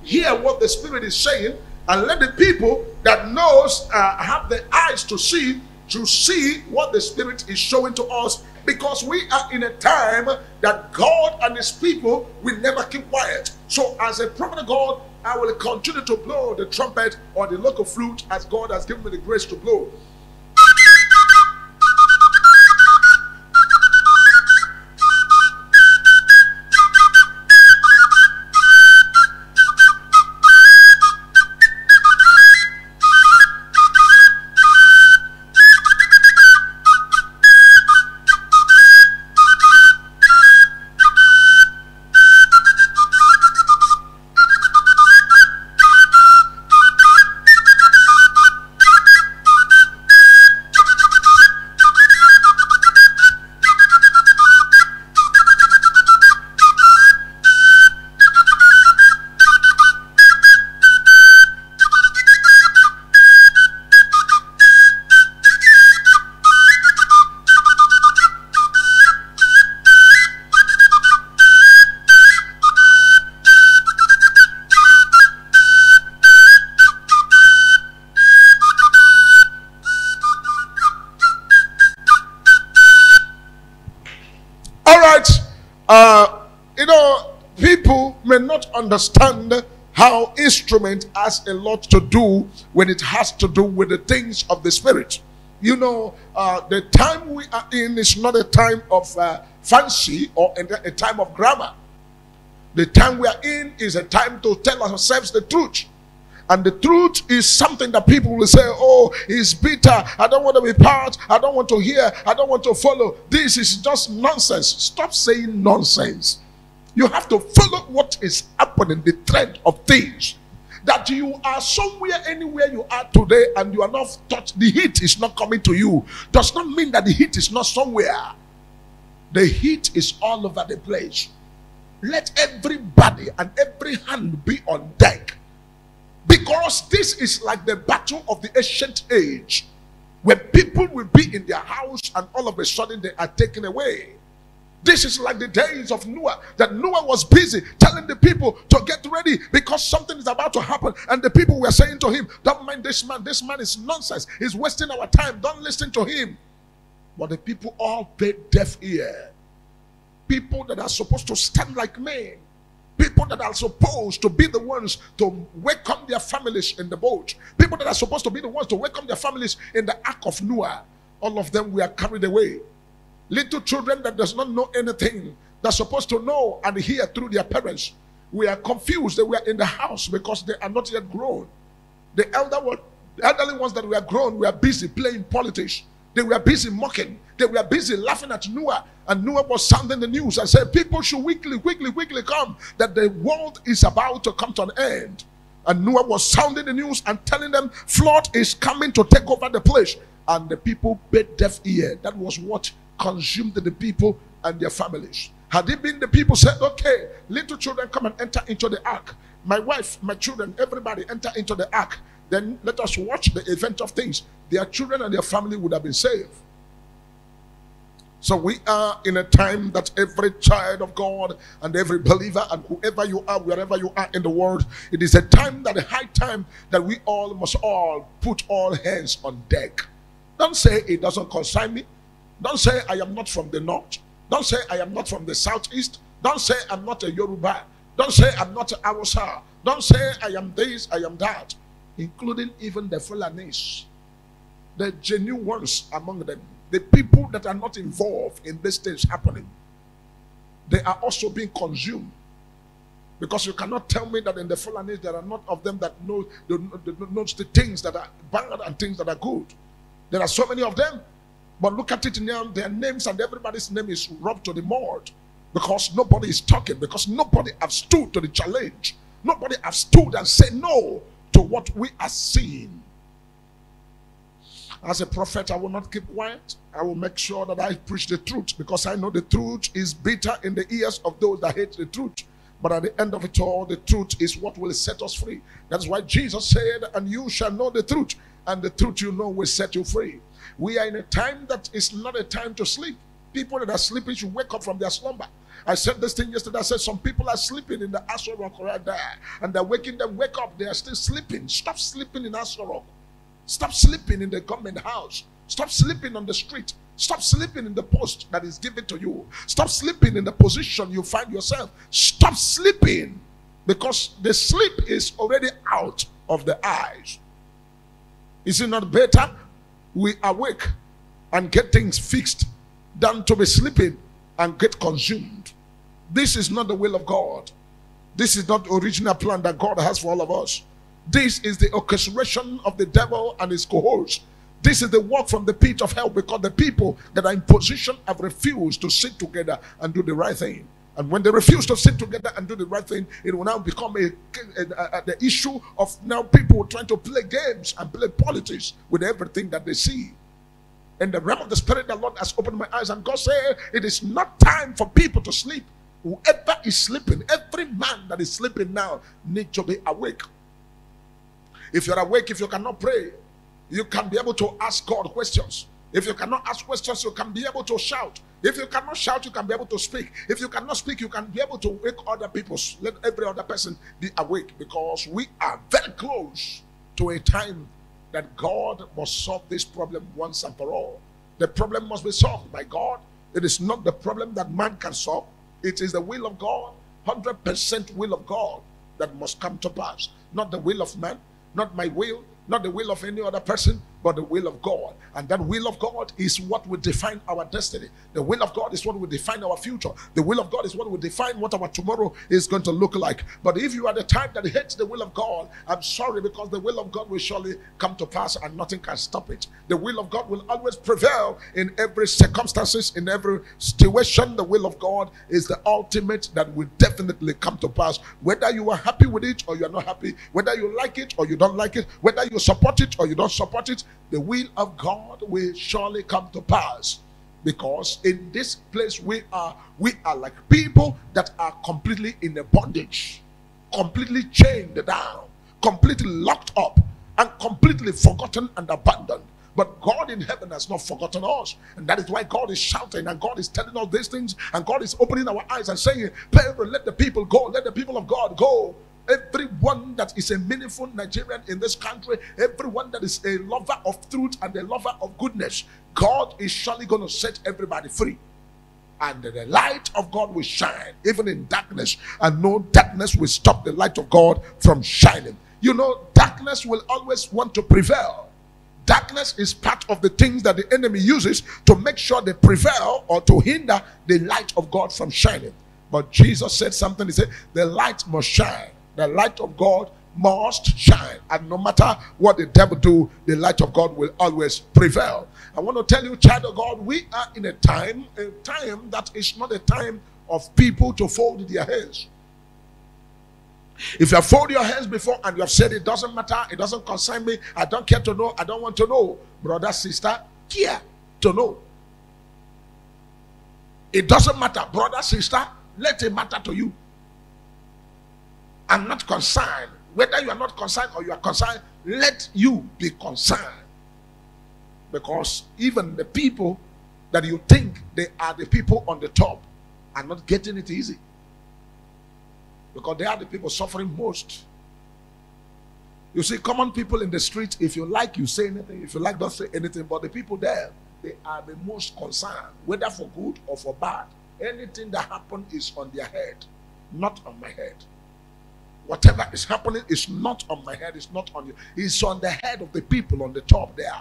hear what the Spirit is saying, and let the people that knows have the eyes to see what the Spirit is showing to us, because we are in a time that God and His people will never keep quiet. So as a prophet of God, I will continue to blow the trumpet or the local flute as God has given me the grace to blow. People may not understand how instrument has a lot to do when it has to do with the things of the Spirit. The time we are in is not a time of fancy or a time of grammar. The time we are in is a time to tell ourselves the truth. And the truth is something that people will say, oh, it's bitter. I don't want to be part. I don't want to hear. I don't want to follow. This is just nonsense. Stop saying nonsense. You have to follow what is happening, the trend of things. That you are somewhere, anywhere you are today, and you are not touched, the heat is not coming to you, does not mean that the heat is not somewhere. The heat is all over the place. Let everybody and every hand be on deck. Because this is like the battle of the ancient age, where people will be in their house and all of a sudden they are taken away. This is like the days of Noah, that Noah was busy telling the people to get ready because something is about to happen. And the people were saying to him, don't mind this man is nonsense. He's wasting our time. Don't listen to him. But the people all paid deaf ear. People that are supposed to stand like men. People that are supposed to be the ones to welcome their families in the boat. People that are supposed to be the ones to welcome their families in the ark of Noah. All of them were carried away. Little children that does not know anything, that's supposed to know and hear through their parents, we are confused. They were in the house because they are not yet grown. The elderly ones that were grown were busy playing politics. They were busy mocking. They were busy laughing at Noah. And Noah was sounding the news and said, people should quickly come, that the world is about to come to an end. And Noah was sounding the news and telling them, flood is coming to take over the place. And the people paid deaf ear. That was what consumed the people and their families. Had it been the people said, okay, little children, come and enter into the ark. My wife, my children, everybody enter into the ark. Then let us watch the event of things. Their children and their family would have been saved. So we are in a time that every child of God and every believer and whoever you are, wherever you are in the world, it is a time, that a high time, that we all must all put all hands on deck. Don't say it doesn't concern me. Don't say I am not from the north. Don't say I am not from the southeast. Don't say I'm not a Yoruba. Don't say I'm not a Hausa. Don't say I am this, I am that. Including even the Fulanis, the genuine ones among them, the people that are not involved in these things happening. They are also being consumed. Because you cannot tell me that in the Fulanis there are not of them that know the things that are bad and things that are good. There are so many of them. But look at it now, their names and everybody's name is rubbed to the mud. Because nobody is talking. Because nobody have stood to the challenge. Nobody have stood and said no to what we are seeing. As a prophet, I will not keep quiet. I will make sure that I preach the truth. Because I know the truth is bitter in the ears of those that hate the truth. But at the end of it all, the truth is what will set us free. That's why Jesus said, and you shall know the truth. And the truth you know will set you free. We are in a time that is not a time to sleep. People that are sleeping should wake up from their slumber. I said this thing yesterday. I said some people are sleeping in the Asher Rock right there, and they're waking them. Wake up! They are still sleeping. Stop sleeping in Asher Rock. Stop sleeping in the government house. Stop sleeping on the street. Stop sleeping in the post that is given to you. Stop sleeping in the position you find yourself. Stop sleeping, because the sleep is already out of the eyes. Is it not better we awake and get things fixed than to be sleeping and get consumed? This is not the will of God. This is not the original plan that God has for all of us. This is the orchestration of the devil and his cohorts. This is the work from the pit of hell, because the people that are in position have refused to sit together and do the right thing. And when they refuse to sit together and do the right thing, it will now become the issue of now people trying to play games and play politics with everything that they see. In the realm of the spirit, the Lord has opened my eyes, and God said, it is not time for people to sleep. Whoever is sleeping, every man that is sleeping now needs to be awake. If you're awake, if you cannot pray, you can be able to ask God questions. If you cannot ask questions, you can be able to shout. If you cannot shout, you can be able to speak. If you cannot speak, you can be able to wake other people. Let every other person be awake, because we are very close to a time that God must solve this problem once and for all. The problem must be solved by God. It is not the problem that man can solve. It is the will of God, 100% will of God, that must come to pass. Not the will of man, not my will, not the will of any other person, but the will of God. And that will of God is what will define our destiny. The will of God is what will define our future. The will of God is what will define what our tomorrow is going to look like. But if you are the type that hates the will of God, I'm sorry, because the will of God will surely come to pass and nothing can stop it. The will of God will always prevail in every circumstances, in every situation. The will of God is the ultimate that will definitely come to pass. Whether you are happy with it or you are not happy, whether you like it or you don't like it, whether you support it or you don't support it, the will of God will surely come to pass. Because in this place we are like people that are completely in a bondage, completely chained down, completely locked up, and completely forgotten and abandoned. But God in heaven has not forgotten us. And that is why God is shouting, and God is telling us these things, and God is opening our eyes and saying, let the people go, let the people of God go. Everyone that is a meaningful Nigerian in this country, everyone that is a lover of truth and a lover of goodness, God is surely going to set everybody free. And the light of God will shine even in darkness, and no darkness will stop the light of God from shining. You know, darkness will always want to prevail. Darkness is part of the things that the enemy uses to make sure they prevail or to hinder the light of God from shining. But Jesus said something. He said, the light must shine. The light of God must shine. And no matter what the devil do, the light of God will always prevail. I want to tell you, child of God, we are in a time that is not a time of people to fold their hands. If you have folded your hands before and you have said it doesn't matter, it doesn't concern me, I don't care to know, I don't want to know, brother, sister, care to know. It doesn't matter, brother, sister, let it matter to you. I'm not concerned. Whether you are not concerned or you are concerned, let you be concerned. Because even the people that you think they are the people on the top are not getting it easy. Because they are the people suffering most. You see, common people in the street, if you like, you say anything. If you like, don't say anything. But the people there, they are the most concerned, whether for good or for bad. Anything that happens is on their head, not on my head. Whatever is happening is not on my head, it's not on you. It's on the head of the people on the top there.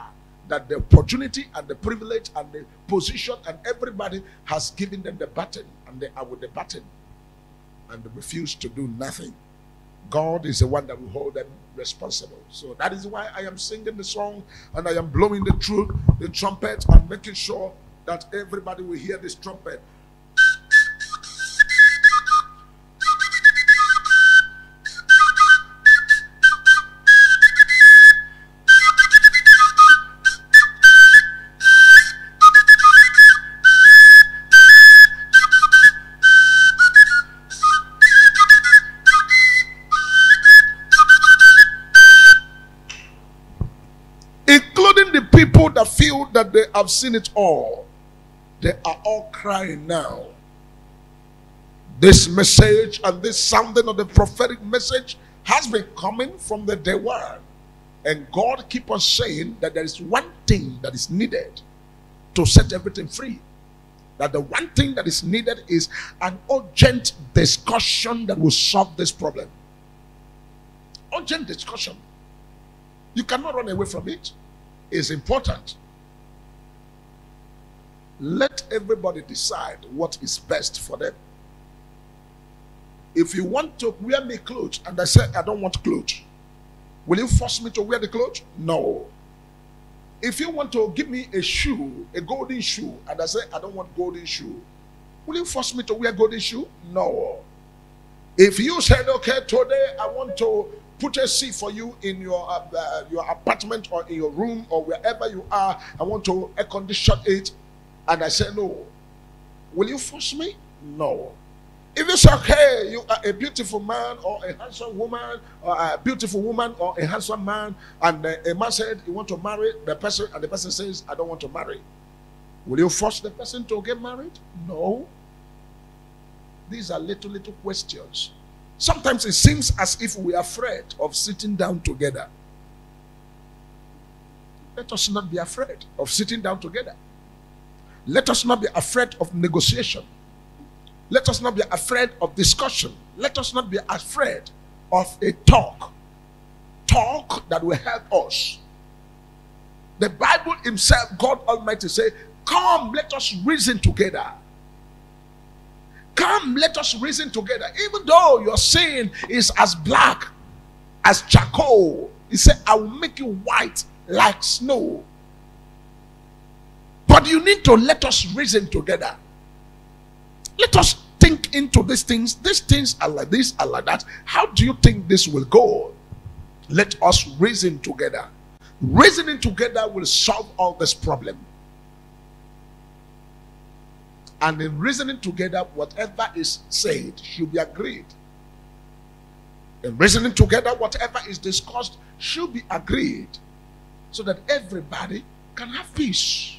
That the opportunity and the privilege and the position and everybody has given them the baton, and they are with the baton and they refuse to do nothing. God is the one that will hold them responsible. So that is why I am singing the song and I am blowing the trumpet and making sure that everybody will hear this trumpet. That feel that they have seen it all, they are all crying now. This message and this sounding of the prophetic message has been coming from the day one. And God keep on saying that there is one thing that is needed to set everything free. That the one thing that is needed is an urgent discussion that will solve this problem. Urgent discussion. You cannot run away from it. It's important. Let everybody decide what is best for them. If you want to wear me clothes and I say I don't want clothes, will you force me to wear the clothes? No. If you want to give me a shoe, a golden shoe, and I say I don't want golden shoe, will you force me to wear golden shoe? No. If you said, okay, today I want to put a seat for you in your apartment or in your room or wherever you are, I want to air condition it, and I say no, will you force me? No. If you say, okay, you are a beautiful man or a handsome woman, or a beautiful woman or a handsome man, and a man said you want to marry the person, and the person says, I don't want to marry, will you force the person to get married? No. These are little questions. Sometimes it seems as if we are afraid of sitting down together. Let us not be afraid of sitting down together. Let us not be afraid of negotiation. Let us not be afraid of discussion. Let us not be afraid of a talk that will help us. The Bible himself, God Almighty, say, come, let us reason together. Come, let us reason together. Even though your sin is as black as charcoal, he said, I will make you white like snow. But you need to let us reason together. Let us think into these things. These things are like this, are like that. How do you think this will go? Let us reason together. Reasoning together will solve all this problem. And in reasoning together, whatever is said should be agreed. In reasoning together, whatever is discussed should be agreed, so that everybody can have peace.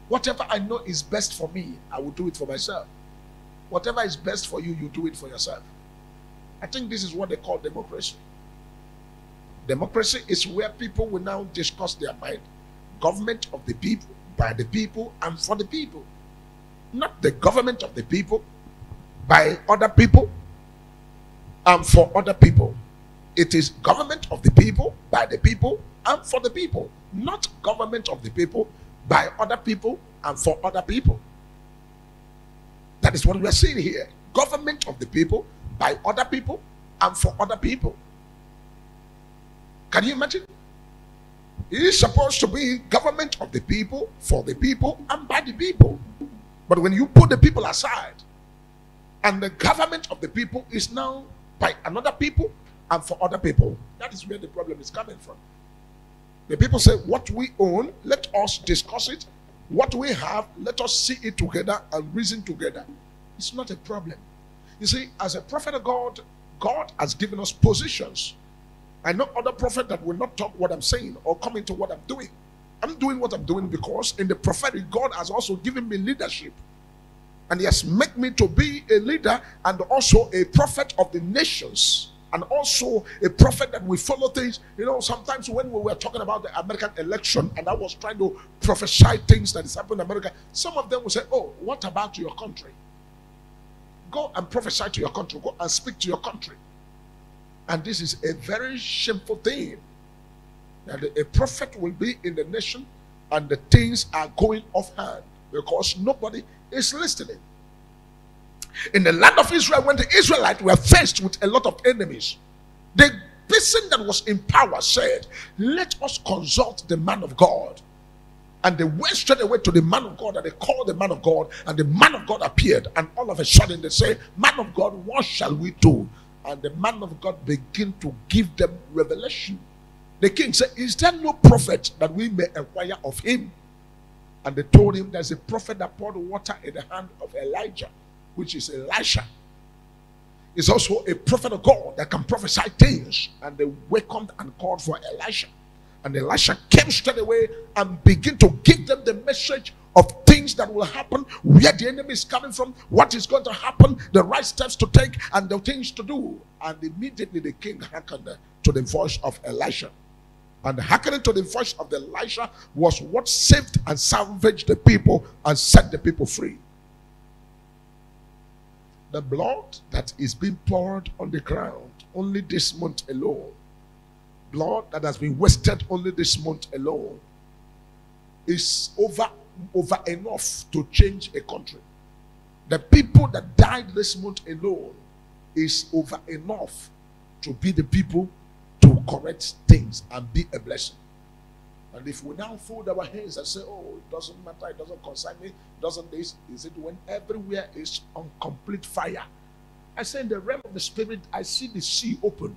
Whatever I know is best for me, I will do it for myself. Whatever is best for you, you do it for yourself. I think this is what they call democracy. Democracy is where people will now discuss their mind. Government of the people, by the people, and for the people. Not the government of the people, by other people, and for other people. It is government of the people, by the people, and for the people. Not government of the people, by other people, and for other people. That is what we are seeing here. Government of the people, by other people, and for other people. Can you imagine? It is supposed to be government of the people, for the people, and by the people. But when you put the people aside, and the government of the people is now by another people and for other people, that is where the problem is coming from. The people say, what we own, let us discuss it. What we have, let us see it together and reason together. It's not a problem. You see, as a prophet of God, God has given us positions. I know other prophet that will not talk what I'm saying or come into what I'm doing. I'm doing what I'm doing because in the prophetic, God has also given me leadership. And he has made me to be a leader and also a prophet of the nations. And also a prophet that will follow things. You know, sometimes when we were talking about the American election and I was trying to prophesy things that is happening in America, some of them will say, oh, what about your country? Go and prophesy to your country. Go and speak to your country. And this is a very shameful thing. That a prophet will be in the nation and the things are going off hand because nobody is listening. In the land of Israel, when the Israelites were faced with a lot of enemies, the person that was in power said, let us consult the man of God. And they went straight away to the man of God and they called the man of God, and the man of God appeared, and all of a sudden they say, man of God, what shall we do? And the man of God began to give them revelation. The king said, is there no prophet that we may inquire of him? And they told him, there's a prophet that poured water in the hand of Elijah, which is Elisha. Is also a prophet of God that can prophesy things. And they welcomed and called for Elisha. And Elisha came straight away and began to give them the message of things things that will happen, where the enemy is coming from, what is going to happen, the right steps to take, and the things to do. And immediately the king hearkened to the voice of Elisha. And hearkening to the voice of Elisha was what saved and salvaged the people and set the people free. The blood that is being poured on the ground only this month alone, blood that has been wasted only this month alone, is over enough to change a country. The people that died this month alone is over enough to be the people to correct things and be a blessing. And if we now fold our hands and say, oh, it doesn't matter, it doesn't concern me, doesn't this, is it when everywhere is on complete fire? I say in the realm of the spirit, I see the sea open.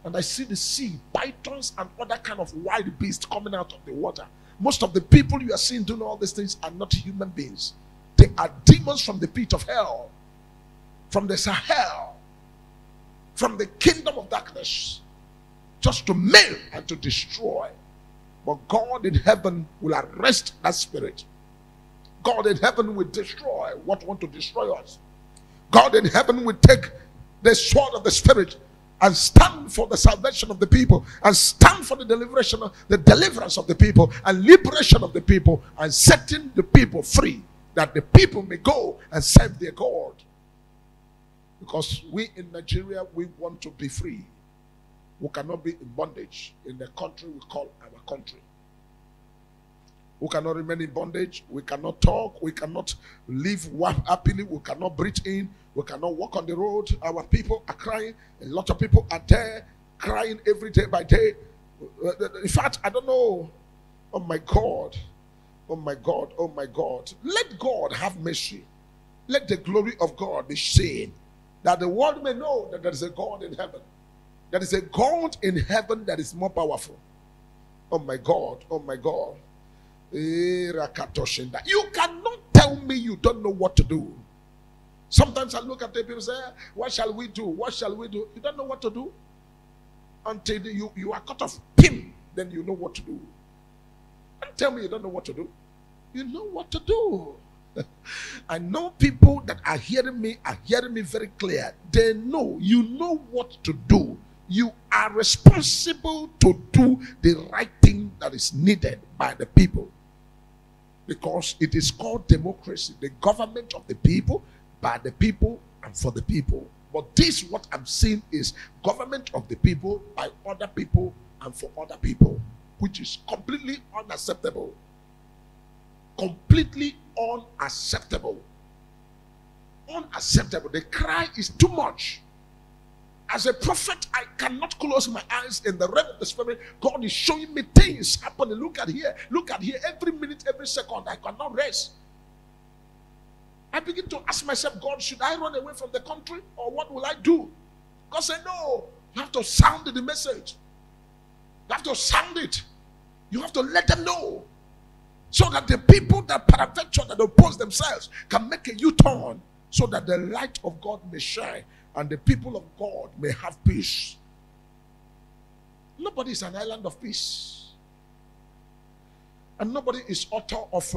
And I see the sea, pythons and other kind of wild beasts coming out of the water. Most of the people you are seeing doing all these things are not human beings. They are demons from the pit of hell, from the Sahel, from the kingdom of darkness, just to maim and to destroy. But God in heaven will arrest that spirit. God in heaven will destroy what want to destroy us. God in heaven will take the sword of the spirit and stand for the salvation of the people, and stand for the deliverance of the people, and liberation of the people, and setting the people free, that the people may go and serve their God. Because we in Nigeria, we want to be free. We cannot be in bondage in the country we call our country. We cannot remain in bondage. We cannot talk. We cannot live happily. We cannot breathe in. We cannot walk on the road. Our people are crying. A lot of people are there crying every day by day. In fact, I don't know. Oh my God. Oh my God. Oh my God. Let God have mercy. Let the glory of God be seen, that the world may know that there is a God in heaven. There is a God in heaven that is more powerful. Oh my God. Oh my God. You cannot tell me you don't know what to do. Sometimes I look at the people and say, what shall we do? What shall we do? You don't know what to do. Until you are cut off pin, then you know what to do. And tell me you don't know what to do. You know what to do. I know people that are hearing me very clear. They know, you know what to do. You are responsible to do the right thing that is needed by the people. Because it is called democracy, the government of the people, by the people, and for the people. But this, what I'm seeing, is government of the people, by other people, and for other people, which is completely unacceptable. Completely unacceptable. Unacceptable. The cry is too much. As a prophet, I cannot close my eyes in the realm of the spirit. God is showing me things happening. Look at here. Look at here. Every minute, every second, I cannot rest. I begin to ask myself, God, should I run away from the country, or what will I do? God said, no. You have to sound the message. You have to sound it. You have to let them know, so that the people that peradventure that oppose themselves can make a U-turn, so that the light of God may shine and the people of God may have peace. Nobody is an island of peace, and nobody is author of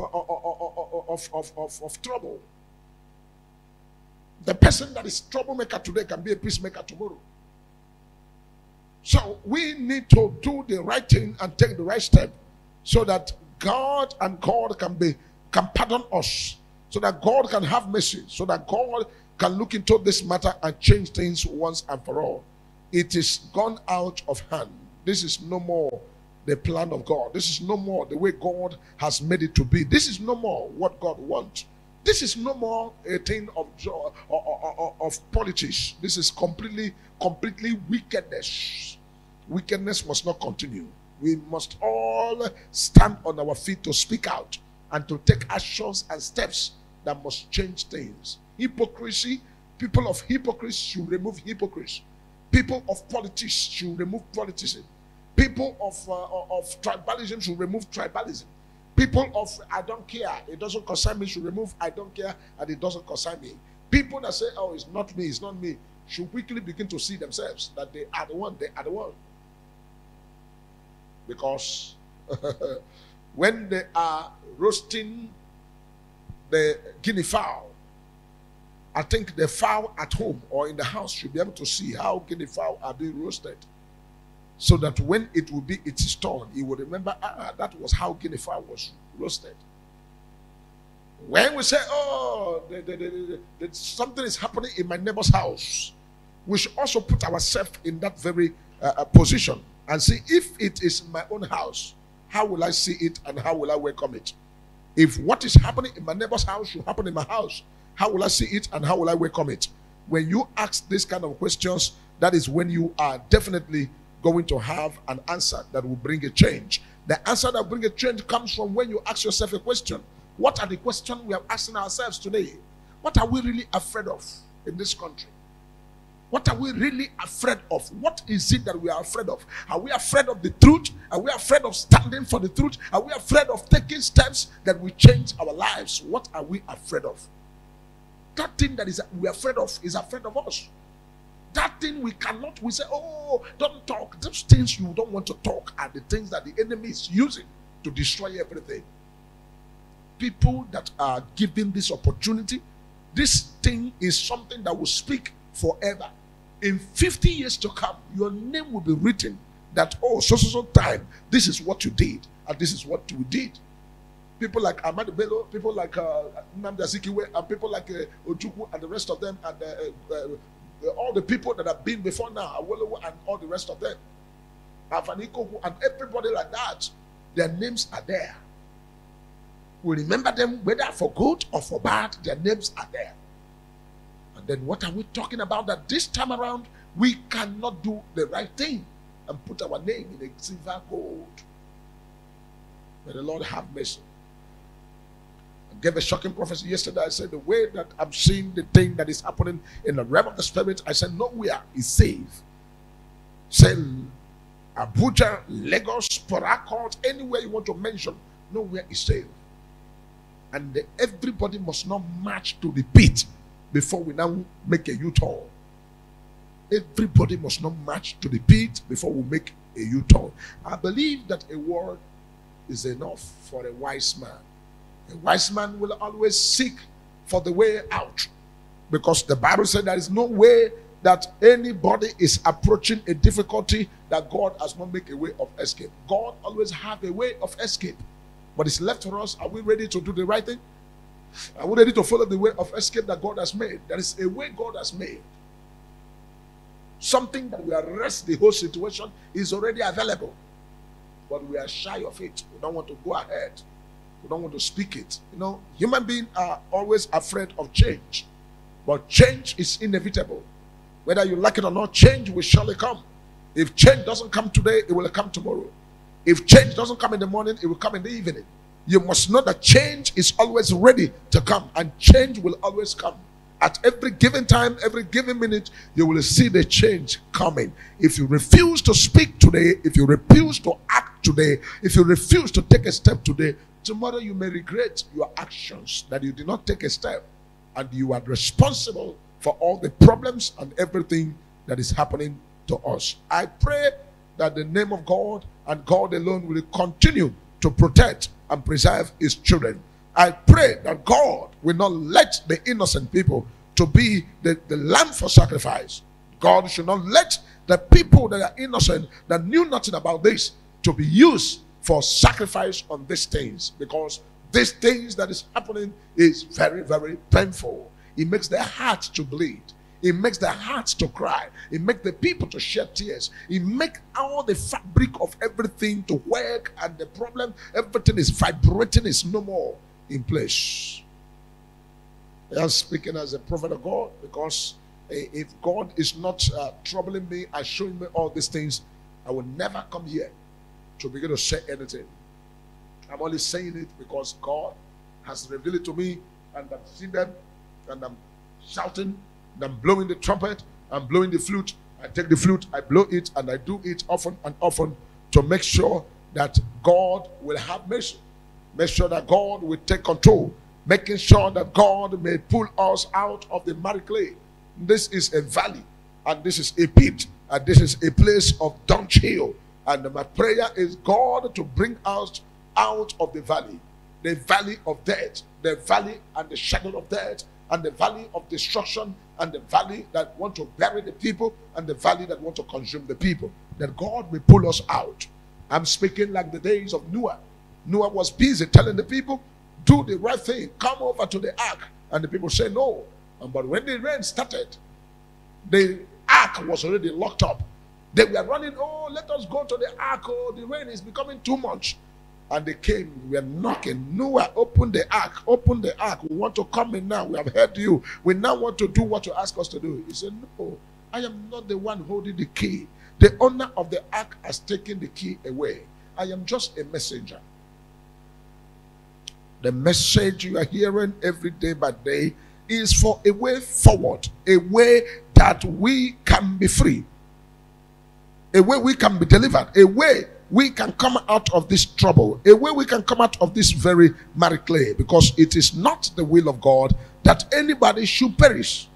trouble. The person that is troublemaker today can be a peacemaker tomorrow. So we need to do the right thing and take the right step, so that God and God can pardon us, so that God can have mercy, so that God can look into this matter and change things once and for all. It is gone out of hand. This is no more the plan of God. This is no more the way God has made it to be. This is no more what God wants. This is no more a thing of joy or of politics. This is completely wickedness. Wickedness must not continue. We must all stand on our feet to speak out and to take actions and steps that must change things. Hypocrisy, people of hypocrisy should remove hypocrisy. People of politics should remove politicking. People of tribalism should remove tribalism. People of I don't care, it doesn't concern me, should remove I don't care and it doesn't concern me. People that say, oh, it's not me, should quickly begin to see themselves that they are the one. Because when they are roasting the guinea fowl, I think the fowl at home or in the house should be able to see how guinea fowl are being roasted, so that when it will be its turn, he will remember, that was how guinea fowl was roasted. When we say, something is happening in my neighbor's house, we should also put ourselves in that very position and see, if it is my own house, how will I see it and how will I welcome it? If what is happening in my neighbor's house should happen in my house, how will I see it and how will I welcome it? When you ask this kind of questions, that is when you are definitely going to have an answer that will bring a change. The answer that will bring a change comes from when you ask yourself a question. What are the questions we are asking ourselves today? What are we really afraid of in this country? What are we really afraid of? What is it that we are afraid of? Are we afraid of the truth? Are we afraid of standing for the truth? Are we afraid of taking steps that will change our lives? What are we afraid of? That thing that we are afraid of is afraid of us. That thing we say, don't talk. Those things you don't want to talk are the things that the enemy is using to destroy everything. People that are given this opportunity, this thing is something that will speak forever. In 50 years to come, your name will be written that, so time, this is what you did, and this is what we did. People like Ahmad Bello, people like Nnamdi Azikiwe, and people like Ojukwu and the rest of them, and all the people that have been before now, Awolowo and all the rest of them, Afanikoku and everybody like that, their names are there. We remember them whether for good or for bad, their names are there. And then what are we talking about? That this time around, we cannot do the right thing and put our name in a silver gold. May the Lord have mercy. I gave a shocking prophecy yesterday. I said, the way that I'm seeing the thing that is happening in the realm of the spirit, I said, nowhere is safe. Say Abuja, Lagos, Port Harcourt, anywhere you want to mention, nowhere is safe. And everybody must not march to the pit before we now make a U-turn. Everybody must not march to the pit before we make a U-turn. I believe that a word is enough for a wise man. A wise man will always seek for the way out, because the Bible said there is no way that anybody is approaching a difficulty that God has not made a way of escape. God always has a way of escape. But it's left for us. Are we ready to do the right thing? Are we ready to follow the way of escape that God has made? There is a way God has made. Something that will arrest the whole situation is already available. But we are shy of it. We don't want to go ahead. We don't want to speak it. Human beings are always afraid of change. But change is inevitable. Whether you like it or not, change will surely come. If change doesn't come today, it will come tomorrow. If change doesn't come in the morning, it will come in the evening. You must know that change is always ready to come, and change will always come. At every given time, every given minute, you will see the change coming. If you refuse to speak today, if you refuse to act today, if you refuse to take a step today, tomorrow you may regret your actions, that you did not take a step, and you are responsible for all the problems and everything that is happening to us. I pray that the name of God and God alone will continue to protect and preserve his children. I pray that God will not let the innocent people to be the lamb for sacrifice. God should not let the people that are innocent, that knew nothing about this, to be used for sacrifice on these things, because these things that is happening is very, very painful. It makes their hearts to bleed. It makes their hearts to cry. It makes the people to shed tears. It makes all the fabric of everything to work, and the problem, everything is vibrating, is no more in place. I am speaking as a prophet of God, because if God is not troubling me and showing me all these things, I will never come here to begin to say anything. I'm only saying it because God has revealed it to me, and I've seen them, and I'm shouting, and I'm blowing the trumpet, I'm blowing the flute. I take the flute, I blow it, and I do it often and often to make sure that God will have mercy. Make sure that God will take control. Making sure that God may pull us out of the miry clay. This is a valley, and this is a pit, and this is a place of dunghill. And my prayer is God to bring us out of the valley of death, the valley and the shadow of death, and the valley of destruction, and the valley that want to bury the people, and the valley that want to consume the people, that God will pull us out. I'm speaking like the days of Noah. Noah was busy telling the people, do the right thing, come over to the ark. And the people say no. But when the rain started, the ark was already locked up. They were running, oh, let us go to the ark, oh, the rain is becoming too much. And they came, we were knocking. Noah, open the ark, we want to come in now, we have heard you, we now want to do what you ask us to do. He said, no, I am not the one holding the key. The owner of the ark has taken the key away. I am just a messenger. The message you are hearing every day by day is for a way forward, a way that we can be free, a way we can be delivered, a way we can come out of this trouble, a way we can come out of this very marry clay, because it is not the will of God that anybody should perish.